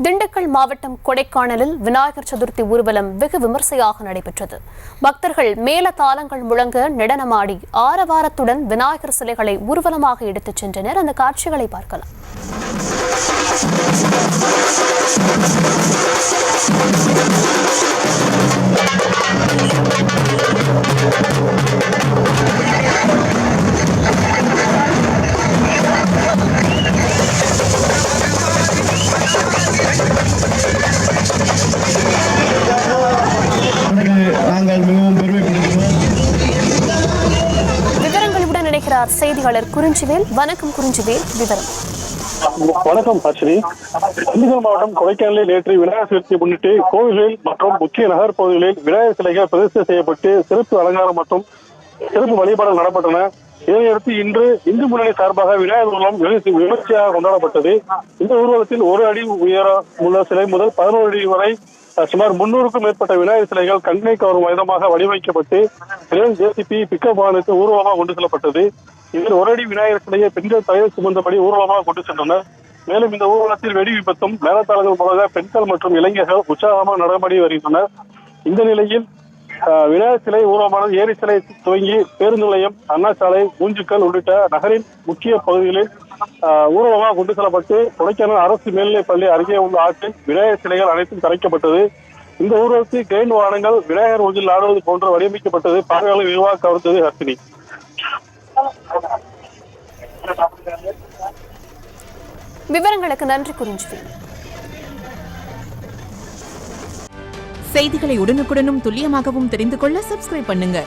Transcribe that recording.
திண்டுக்கல் மாவட்டம் கொடைக்கானலில் விநாயகர் சதுர்த்தி ஊர்வலம் வெகு விமர்சையாக நடைபெற்றது. பக்தர்கள் மேல தாளங்கள் முழங்க நடனமாடி ஆரவாரத்துடன் விநாயகர் சிலைகளை ஊர்வலமாக எடுத்துச் சென்றனர். அந்த காட்சிகளை பார்க்கலாம். விவரங்களுடன் இணைக்கிறார் செய்தியாளர் குறிஞ்சிவேல். வணக்கம் குறிஞ்சிவேல், விவரம். வணக்கம் ஹர்ஷினி. திண்டுக்கல் மாவட்டம் கொடைக்கானலில் நேற்று விநாயகர் சதுர்த்தியை முன்னிட்டு கோவில்களில் மற்றும் முக்கிய நகர் பகுதிகளில் விநாயகர் சிலைகள் பிரதிஷ்டை செய்யப்பட்டு சிறப்பு அலங்காரம் மற்றும் சிறப்பு வழிபாடுகள் நடப்பட்டன. இதனையடுத்து இன்று இந்து முன்னணி சார்பாக விநாயகர் ஊர்வலம் விமர்சையாக கொண்டாடப்பட்டது. இந்த ஊர்வலத்தில் 1 அடி உயரம் உள்ள சிலை முதல் 11 அடி வரை சுமார் 300க்கும் மேற்பட்ட விநாயகர் சிலைகள் கண்ணை கவரும் விதமாக வடிவமைக்கப்பட்டு ஜேசிபி பிக்கப் வாகனத்து ஊர்வலமாக கொண்டு செல்லப்பட்டது. இதில் 1 அடி விநாயகர் சிலையை பெண்கள் தலையில் சுமந்தபடி ஊர்வலமாக கொண்டு சென்றனர். மேலும் இந்த ஊர்வலத்தில் வெடி விபத்தும் மேலத்தாளங்கள் மூலமாக பெண்கள் மற்றும் இளைஞர்கள் உற்சாகமாக நடமாடி வருகின்றனர். இந்த நிலையில் விநாயகர் சிலை ஊர்வலமானது ஏரி சிலை துவங்கி பேருந்து நிலையம், அண்ணா சாலை, மூஞ்சுக்கல் உள்ளிட்ட நகரின் முக்கிய பகுதிகளில் ஊர்வலமாக கொண்டு செல்லப்பட்டு கொடைக்கானல் அரசு மேல்நிலைப் பள்ளி அருகே உள்ள ஆற்றில் விநாயகர் சிலைகள் அனைத்தும் கரைக்கப்பட்டது. இந்த ஊர்வலத்தில் கிரெயின் வாகனங்கள் விநாயகர் ஊர்தியில் ஆடுவது போன்று வடிவமைக்கப்பட்டது. பார்வையாளர் விரிவாக கவர்ந்தது. ஹர்ஷினி, விவரங்களுக்கு நன்றி குறிஞ்சிவேல். செய்திகளை உடனுக்குடனும் துல்லியமாகவும் தெரிந்து கொள்ள சப்ஸ்கிரைப் பண்ணுங்க.